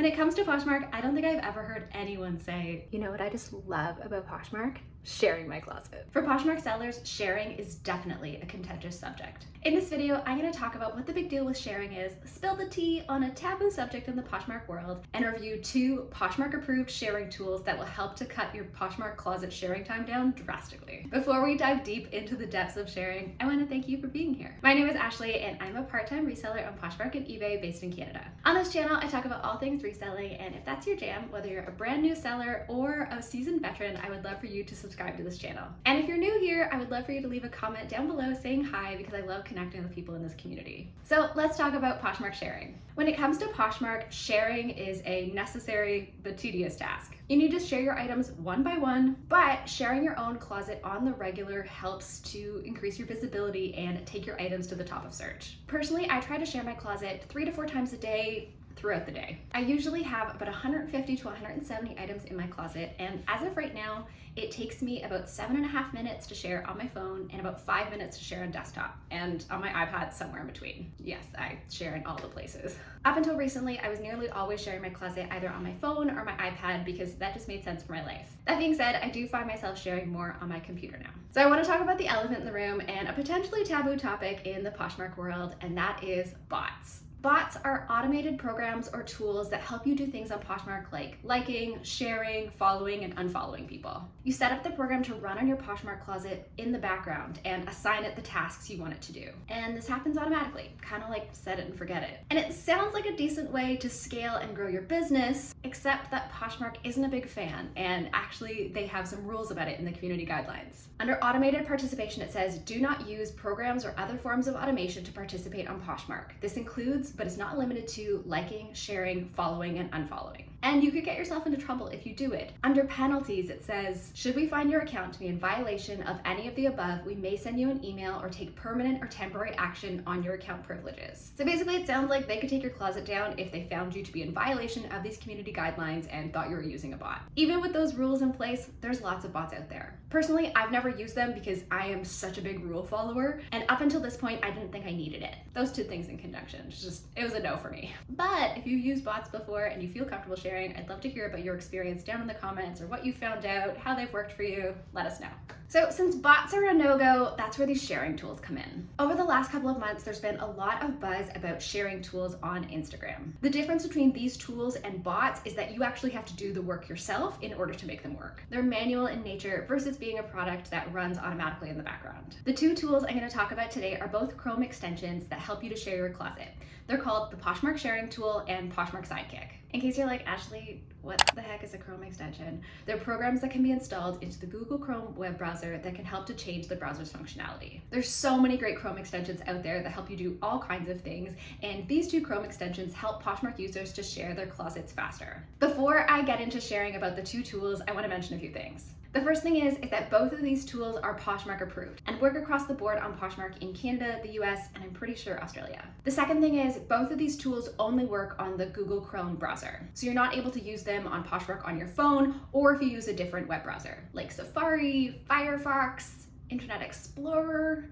When it comes to Poshmark, I don't think I've ever heard anyone say, You know what I just love about Poshmark? Sharing my closet. for Poshmark sellers, sharing is definitely a contentious subject. In this video, I'm going to talk about what the big deal with sharing is, spill the tea on a taboo subject in the Poshmark world, and review 2 Poshmark-approved sharing tools that will help to cut your Poshmark closet sharing time down drastically. Before we dive deep into the depths of sharing, I want to thank you for being here. My name is Ashley, and I'm a part-time reseller on Poshmark and eBay based in Canada. On this channel, I talk about all things reselling, and if that's your jam, whether you're a brand new seller or a seasoned veteran, I would love for you to subscribe to this channel. And if you're new here, I would love for you to leave a comment down below saying hi, because I love connecting with people in this community. So let's talk about Poshmark sharing. When it comes to Poshmark, sharing is a necessary but tedious task. You need to share your items one by one, but sharing your own closet on the regular helps to increase your visibility and take your items to the top of search. Personally, I try to share my closet 3 to 4 times a day throughout the day. I usually have about 150 to 170 items in my closet, and as of right now, it takes me about 7.5 minutes to share on my phone and about 5 minutes to share on desktop and on my iPad somewhere in between. Yes, I share in all the places. Up until recently, I was nearly always sharing my closet either on my phone or my iPad because that just made sense for my life. That being said, I do find myself sharing more on my computer now. So I want to talk about the elephant in the room and a potentially taboo topic in the Poshmark world, and that is bots. Bots are automated programs or tools that help you do things on Poshmark like liking, sharing, following, and unfollowing people. You set up the program to run on your Poshmark closet in the background and assign it the tasks you want it to do. And this happens automatically, kind of like set it and forget it. And it sounds like a decent way to scale and grow your business, except that Poshmark isn't a big fan, and actually they have some rules about it in the community guidelines. Under automated participation, it says, do not use programs or other forms of automation to participate on Poshmark. This includes, but is not limited to, liking, sharing, following, and unfollowing. And you could get yourself into trouble if you do it. Under penalties, it says, should we find your account to be in violation of any of the above, we may send you an email or take permanent or temporary action on your account privileges. So basically, it sounds like they could take your closet down if they found you to be in violation of these community guidelines and thought you were using a bot. Even with those rules in place, there's lots of bots out there. Personally, I've never used them because I am such a big rule follower, and up until this point, I didn't think I needed it. Those 2 things in conjunction, it was a no for me. But if you've used bots before and you feel comfortable sharing, I'd love to hear about your experience down in the comments, or what you found out, how they've worked for you. Let us know. So since bots are a no-go, that's where these sharing tools come in. Over the last couple of months, there's been a lot of buzz about sharing tools on Instagram. The difference between these tools and bots is that you actually have to do the work yourself in order to make them work. They're manual in nature versus being a product that runs automatically in the background. The 2 tools I'm going to talk about today are both Chrome extensions that help you to share your closet. They're called the Poshmark Sharing Tool and Poshmark Sidekick. In case you're like, Ashley, what the heck is a Chrome extension? They're programs that can be installed into the Google Chrome web browser that can help to change the browser's functionality. There's so many great Chrome extensions out there that help you do all kinds of things, and these 2 Chrome extensions help Poshmark users to share their closets faster. Before I get into sharing about the 2 tools, I want to mention a few things. The first thing is that both of these tools are Poshmark approved and work across the board on Poshmark in Canada, the US, and I'm pretty sure Australia. The second thing is both of these tools only work on the Google Chrome browser. So you're not able to use them on Poshmark on your phone, or if you use a different web browser like Safari, Firefox, Internet Explorer.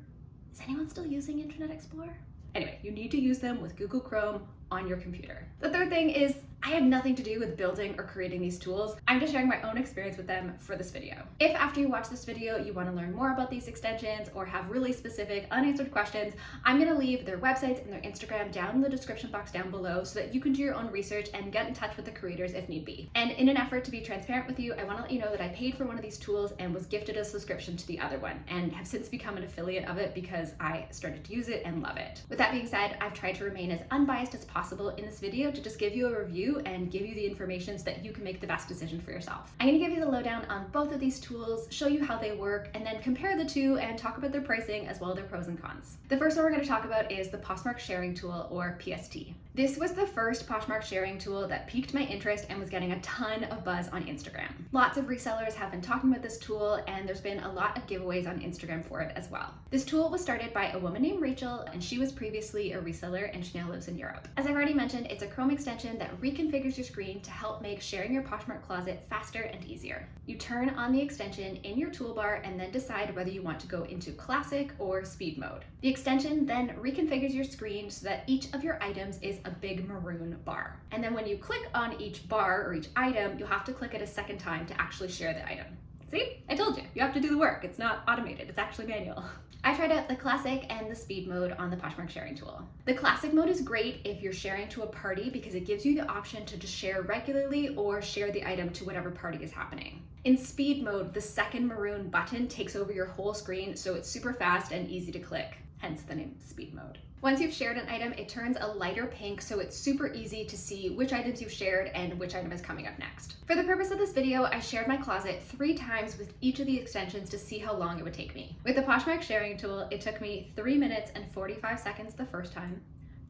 Is anyone still using Internet Explorer? Anyway, you need to use them with Google Chrome on your computer. The third thing is I had nothing to do with building or creating these tools. I'm just sharing my own experience with them for this video. If after you watch this video, you want to learn more about these extensions or have really specific unanswered questions, I'm going to leave their websites and their Instagram down in the description box down below so that you can do your own research and get in touch with the creators if need be. And in an effort to be transparent with you, I want to let you know that I paid for one of these tools and was gifted a subscription to the other one, and have since become an affiliate of it because I started to use it and love it. With that being said, I've tried to remain as unbiased as possible in this video to just give you a review and give you the information so that you can make the best decision for yourself. I'm going to give you the lowdown on both of these tools, show you how they work, and then compare the 2 and talk about their pricing as well as their pros and cons. The first one we're going to talk about is the Poshmark Sharing Tool, or PST. This was the first Poshmark sharing tool that piqued my interest and was getting a ton of buzz on Instagram. Lots of resellers have been talking about this tool, and there's been a lot of giveaways on Instagram for it as well. This tool was started by a woman named Rachel, and she was previously a reseller, and she now lives in Europe. As I've already mentioned, it's a Chrome extension that reconfigures your screen to help make sharing your Poshmark closet faster and easier. You turn on the extension in your toolbar and then decide whether you want to go into classic or speed mode. The extension then reconfigures your screen so that each of your items is a big maroon bar. And then when you click on each bar or each item, you'll have to click it a second time to actually share the item. See, I told you, you have to do the work. It's not automated, it's actually manual. I tried out the classic and the speed mode on the Poshmark sharing tool. The classic mode is great if you're sharing to a party because it gives you the option to just share regularly or share the item to whatever party is happening. In speed mode, the second maroon button takes over your whole screen, so it's super fast and easy to click, hence the name speed mode. Once you've shared an item, it turns a lighter pink, so it's super easy to see which items you've shared and which item is coming up next. For the purpose of this video, I shared my closet 3 times with each of the extensions to see how long it would take me. With the Poshmark sharing tool, it took me 3 minutes and 45 seconds the first time,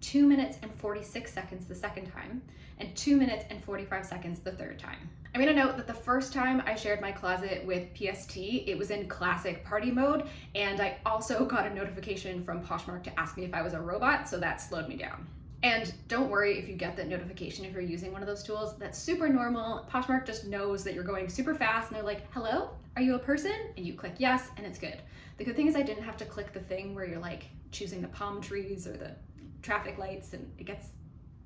2 minutes and 46 seconds the second time, and 2 minutes and 45 seconds the third time. I'm gonna note that the first time I shared my closet with PST, it was in classic party mode, and I also got a notification from Poshmark to ask me if I was a robot, so that slowed me down. And don't worry if you get that notification if you're using one of those tools, that's super normal. Poshmark just knows that you're going super fast and they're like, hello, are you a person? And you click yes, and it's good. The good thing is I didn't have to click the thing where you're like choosing the palm trees or the traffic lights, and it gets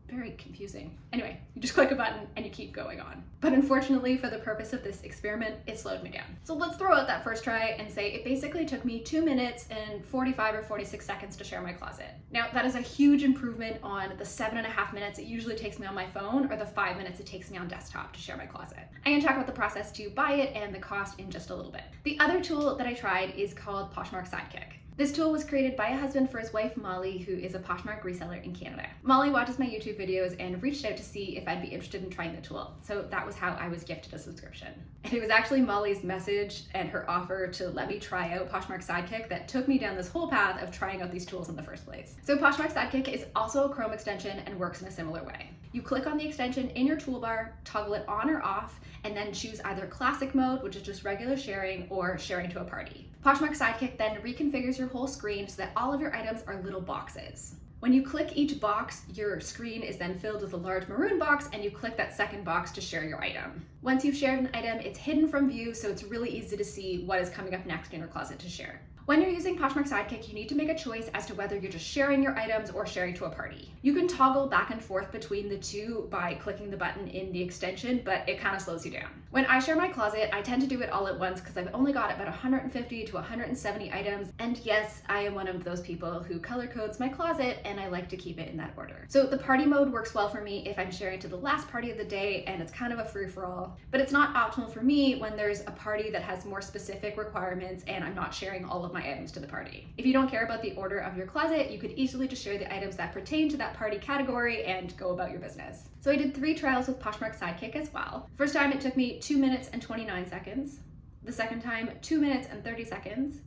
very confusing. Anyway, you just click a button and you keep going on. But unfortunately, for the purpose of this experiment, it slowed me down. So let's throw out that first try and say it basically took me 2 minutes and 45 or 46 seconds to share my closet. Now, that is a huge improvement on the 7.5 minutes it usually takes me on my phone or the 5 minutes it takes me on desktop to share my closet. I'm gonna talk about the process to buy it and the cost in just a little bit. The other tool that I tried is called Poshmark Sidekick. This tool was created by a husband for his wife, Molly, who is a Poshmark reseller in Canada. Molly watches my YouTube videos and reached out to see if I'd be interested in trying the tool. So that was how I was gifted a subscription. And it was actually Molly's message and her offer to let me try out Poshmark Sidekick that took me down this whole path of trying out these tools in the first place. So Poshmark Sidekick is also a Chrome extension and works in a similar way. You click on the extension in your toolbar, toggle it on or off, and then choose either classic mode, which is just regular sharing, or sharing to a party. Poshmark Sidekick then reconfigures your whole screen so that all of your items are little boxes. When you click each box, your screen is then filled with a large maroon box, and you click that second box to share your item. Once you've shared an item, it's hidden from view, so it's really easy to see what is coming up next in your closet to share. When you're using Poshmark Sidekick, you need to make a choice as to whether you're just sharing your items or sharing to a party. You can toggle back and forth between the two by clicking the button in the extension, but it kind of slows you down. When I share my closet, I tend to do it all at once because I've only got about 150 to 170 items, and yes, I am one of those people who color codes my closet, and I like to keep it in that order. So the party mode works well for me if I'm sharing to the last party of the day and it's kind of a free-for-all, but it's not optimal for me when there's a party that has more specific requirements and I'm not sharing all of my items to the party. If you don't care about the order of your closet, you could easily just share the items that pertain to that party category and go about your business. So I did 3 trials with Poshmark Sidekick as well. First time it took me 2 minutes and 29 seconds. The second time, 2 minutes and 30 seconds.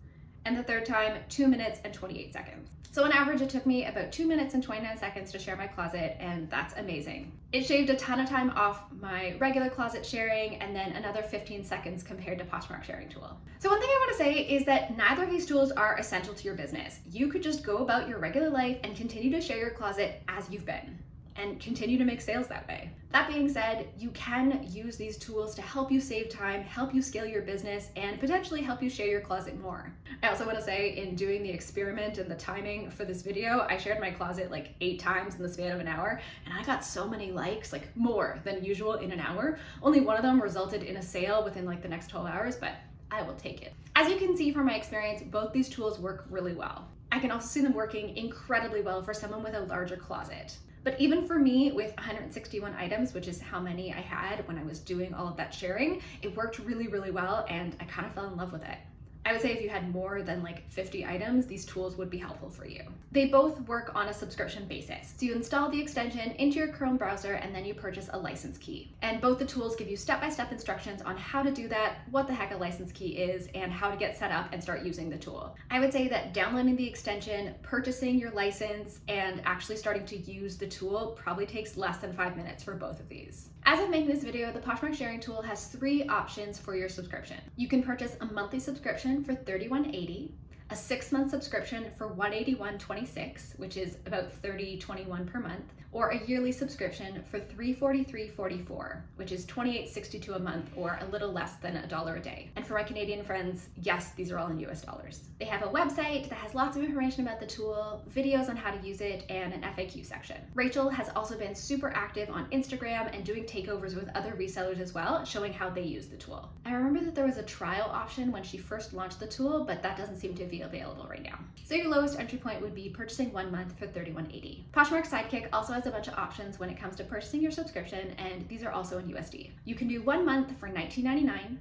And the third time, 2 minutes and 28 seconds. So on average, it took me about 2 minutes and 29 seconds to share my closet, and that's amazing. It shaved a ton of time off my regular closet sharing, and then another 15 seconds compared to Poshmark sharing tool. So one thing I want to say is that neither of these tools are essential to your business. You could just go about your regular life and continue to share your closet as you've been, and continue to make sales that way. That being said, you can use these tools to help you save time, help you scale your business, and potentially help you share your closet more. I also want to say, in doing the experiment and the timing for this video, I shared my closet like 8 times in the span of an hour, and I got so many likes, like more than usual in an hour. Only one of them resulted in a sale within like the next 12 hours, but I will take it. As you can see from my experience, both these tools work really well. I can also see them working incredibly well for someone with a larger closet. But even for me with 161 items, which is how many I had when I was doing all of that sharing, it worked really, really well, and I kind of fell in love with it. I would say if you had more than like 50 items, these tools would be helpful for you. They both work on a subscription basis. So you install the extension into your Chrome browser and then you purchase a license key. And both the tools give you step-by-step instructions on how to do that, what the heck a license key is, and how to get set up and start using the tool. I would say that downloading the extension, purchasing your license, and actually starting to use the tool probably takes less than 5 minutes for both of these. As of making this video, the Poshmark sharing tool has 3 options for your subscription. You can purchase a monthly subscription for $31.80, a 6-month subscription for $181.26, which is about $30.21 per month, or a yearly subscription for $343.44, which is $28.62 a month, or a little less than $1 a day. And for my Canadian friends, yes, these are all in US dollars. They have a website that has lots of information about the tool, videos on how to use it, and an FAQ section. Rachel has also been super active on Instagram and doing takeovers with other resellers as well, showing how they use the tool. I remember that there was a trial option when she first launched the tool, but that doesn't seem to be available right now. So your lowest entry point would be purchasing 1 month for $31.80. Poshmark Sidekick also has a bunch of options when it comes to purchasing your subscription, and these are also in USD. You can do 1 month for $19.99,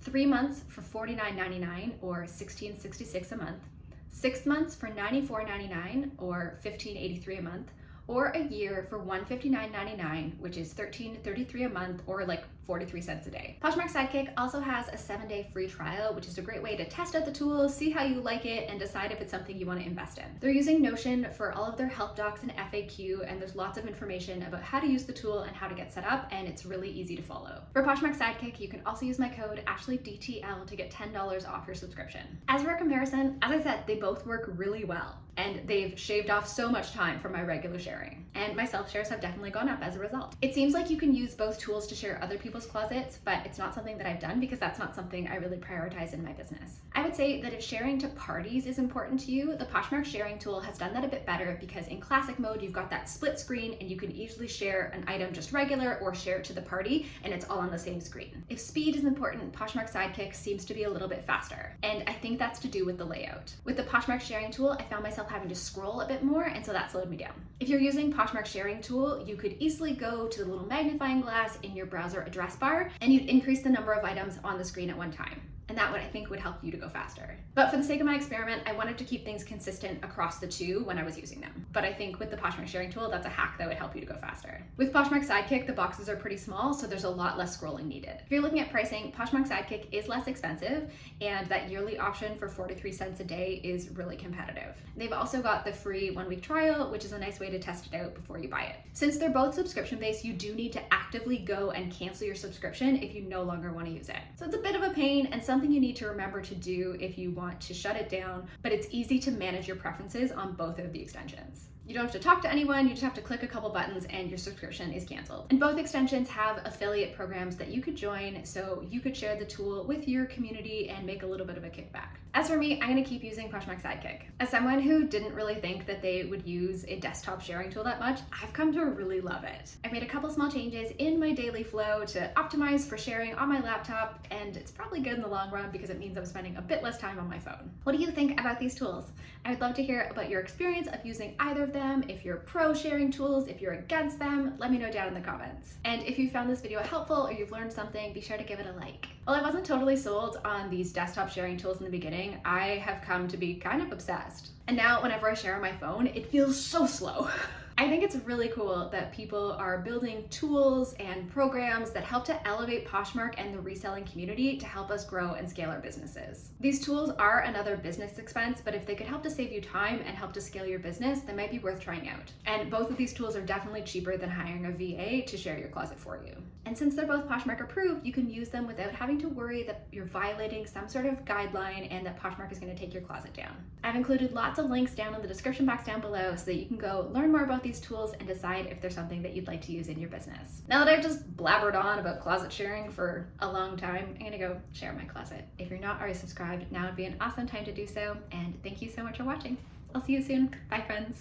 3 months for $49.99 or $16.66 a month, 6 months for $94.99 or $15.83 a month, or a year for $159.99, which is $13.33 a month, or like 43 cents a day. Poshmark Sidekick also has a 7-day free trial, which is a great way to test out the tool, see how you like it, and decide if it's something you want to invest in. They're using Notion for all of their help docs and FAQ, and there's lots of information about how to use the tool and how to get set up, and it's really easy to follow. For Poshmark Sidekick, you can also use my code ashleydtl to get $10 off your subscription. As for a comparison, as I said, they both work really well, and they've shaved off so much time from my regular sharing. And my self-shares have definitely gone up as a result. It seems like you can use both tools to share other people's closets, but it's not something that I've done because that's not something I really prioritize in my business. I would say that if sharing to parties is important to you, the Poshmark sharing tool has done that a bit better, because in classic mode, you've got that split screen and you can easily share an item just regular or share it to the party, and it's all on the same screen. If speed is important, Poshmark Sidekick seems to be a little bit faster, and I think that's to do with the layout. With the Poshmark sharing tool, I found myself having to scroll a bit more, and so that slowed me down. If you're using Poshmark sharing tool, you could easily go to the little magnifying glass in your browser address bar, and you'd increase the number of items on the screen at one time. And that would, I think, would help you to go faster. But for the sake of my experiment, I wanted to keep things consistent across the two when I was using them. But I think with the Poshmark sharing tool, that's a hack that would help you to go faster. With Poshmark Sidekick, the boxes are pretty small, so there's a lot less scrolling needed. If you're looking at pricing, Poshmark Sidekick is less expensive, and that yearly option for 43 cents a day is really competitive. They've also got the free 1-week trial, which is a nice way to test it out before you buy it. Since they're both subscription-based, you do need to actively go and cancel your subscription if you no longer want to use it. So it's a bit of a pain and something you need to remember to do if you want to shut it down, but it's easy to manage your preferences on both of the extensions. You don't have to talk to anyone, you just have to click a couple buttons and your subscription is canceled. And both extensions have affiliate programs that you could join, so you could share the tool with your community and make a little bit of a kickback. As for me, I'm gonna keep using Poshmark Sidekick. As someone who didn't really think that they would use a desktop sharing tool that much, I've come to really love it. I've made a couple small changes in my daily flow to optimize for sharing on my laptop, and it's probably good in the long run because it means I'm spending a bit less time on my phone. What do you think about these tools? I would love to hear about your experience of using either of them. If you're pro sharing tools, if you're against them, let me know down in the comments. And if you found this video helpful or you've learned something, be sure to give it a like. While I wasn't totally sold on these desktop sharing tools in the beginning, I have come to be kind of obsessed. And now whenever I share on my phone, it feels so slow. I think it's really cool that people are building tools and programs that help to elevate Poshmark and the reselling community to help us grow and scale our businesses. These tools are another business expense, but if they could help to save you time and help to scale your business, they might be worth trying out. And both of these tools are definitely cheaper than hiring a VA to share your closet for you. And since they're both Poshmark approved, you can use them without having to worry that you're violating some sort of guideline and that Poshmark is going to take your closet down. I've included lots of links down in the description box down below so that you can go learn more about these tools and decide if there's something that you'd like to use in your business. Now that I've just blabbered on about closet sharing for a long time, I'm gonna go share my closet. If you're not already subscribed, now would be an awesome time to do so, and thank you so much for watching. I'll see you soon. Bye, friends.